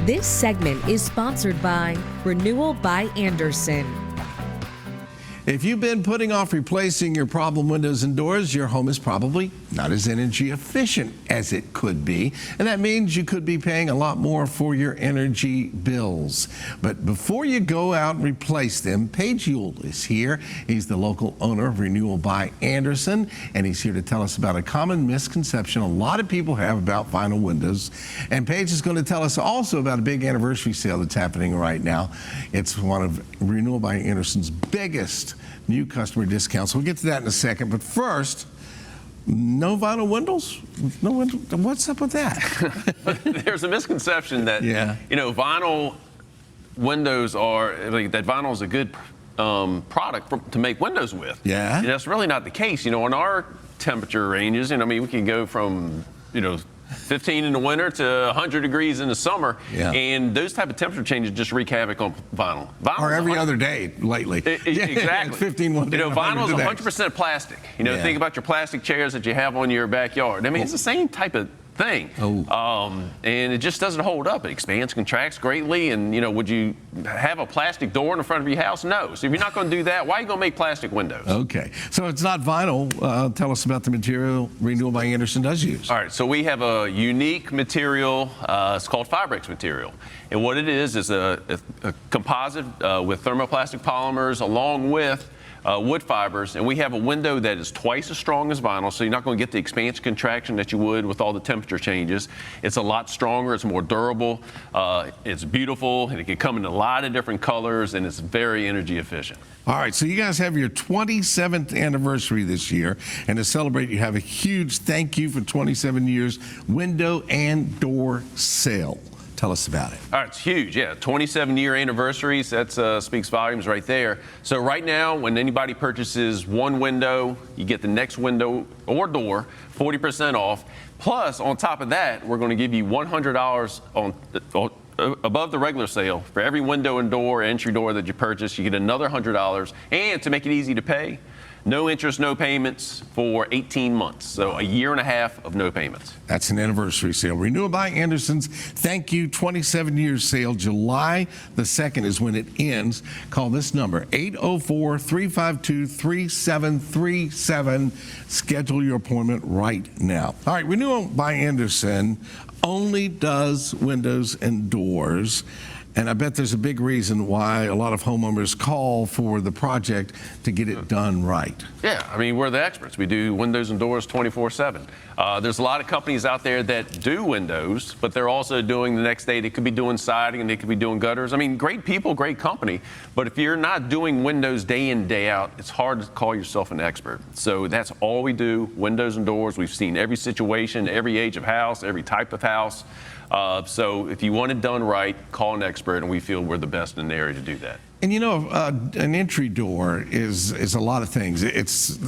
This segment is sponsored by Renewal by Andersen. If you've been putting off replacing your problem windows and doors, your home is probably not as energy efficient as it could be. And that means you could be paying a lot more for your energy bills. But before you go out and replace them, Paige Ewell is here. He's the local owner of Renewal by Andersen, and he's here to tell us about a common misconception a lot of people have about vinyl windows. And Paige is going to tell us also about a big anniversary sale that's happening right now. It's one of Renewal by Andersen's biggest new customer discounts. We'll get to that in a second, but first, no vinyl windows? No window? What's up with that? There's a misconception that vinyl windows are that vinyl is a good product to make windows with. Yeah, and that's really not the case. In our temperature ranges, we can go from 15 in the winter to 100 degrees in the summer, and those type of temperature changes just wreak havoc on vinyl. Or every other day lately. Exactly. 15 one day. Vinyl is 100% plastic. Think about your plastic chairs that you have on your backyard. It's the same type of thing. And it just doesn't hold up. It expands, contracts greatly, and would you have a plastic door in the front of your house? No. So if you're not going to do that, why are you going to make plastic windows? Okay. So it's not vinyl. Tell us about the material Renewal by Andersen does use. All right. So we have a unique material. It's called Fibrex material. And what it is a composite with thermoplastic polymers along with wood fibers, and we have a window that is twice as strong as vinyl, so you're not going to get the expansion contraction that you would with all the temperature changes. It's a lot stronger, it's more durable, it's beautiful, and it can come in a lot of different colors, and it's very energy efficient. All right, so you guys have your 27th anniversary this year, and to celebrate, you have a huge thank you for 27 years window and door sale. Tell us about it. All right, it's huge, 27-year anniversaries, that speaks volumes right there. So right now, when anybody purchases one window, you get the next window or door 40% off. Plus, on top of that, we're going to give you $100 above the regular sale. For every window and door, entry door that you purchase, you get another $100. And to make it easy to pay, no interest, no payments for 18 months. So a year and a half of no payments. That's an anniversary sale. Renewal by Andersen's Thank You 27 Years sale. July the 2nd is when it ends. Call this number, 804-352-3737. Schedule your appointment right now. All right, Renewal by Andersen only does windows and doors. And I bet there's a big reason why a lot of homeowners call for the project to get it done right. Yeah, we're the experts. We do windows and doors 24/7. There's a lot of companies out there that do windows, but they're also doing the next day. They could be doing siding and they could be doing gutters. Great people, great company. But if you're not doing windows day in, day out, it's hard to call yourself an expert. So that's all we do, windows and doors. We've seen every situation, every age of house, every type of house. So if you want it done right, call an expert, and we feel we're the best in the area to do that. And an entry door is a lot of things. It's,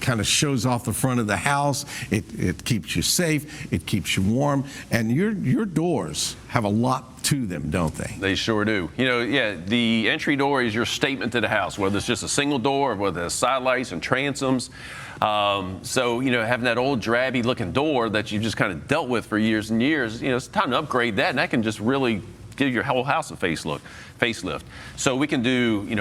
kind of shows off the front of the house. It keeps you safe. It keeps you warm. And your doors have a lot to them, don't they? They sure do. The entry door is your statement to the house, whether it's just a single door or whether it's side lights and transoms. So, having that old drabby looking door that you've just kind of dealt with for years and years, it's time to upgrade that, and that can just really give your whole house a facelift. So we can do, we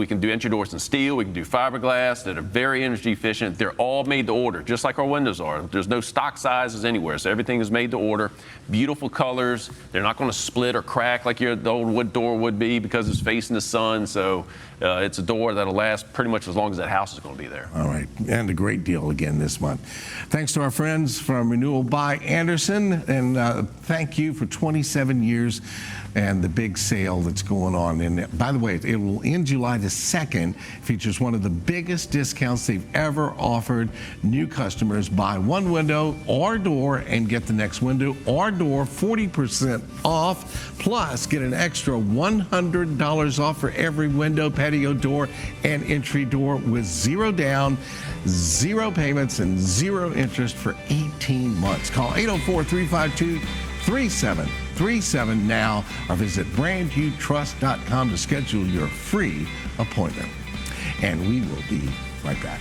can do entry doors in steel, we can do fiberglass that are very energy efficient. They're all made to order, just like our windows are. There's no stock sizes anywhere, so everything is made to order. Beautiful colors. They're not going to split or crack like the old wood door would be because it's facing the sun. So it's a door that'll last pretty much as long as that house is going to be there. All right, and a great deal again this month. Thanks to our friends from Renewal by Andersen, and thank you for 27 years and the big sale that's going on. And by the way, it will end July the 2nd. Features one of the biggest discounts they've ever offered new customers. Buy one window or door and get the next window or door 40% off. Plus, get an extra $100 off for every window, patio door, and entry door with zero down, zero payments, and zero interest for 18 months. Call 804-352-3737 now, or visit brandviewtrust.com to schedule your free appointment. And we will be right back.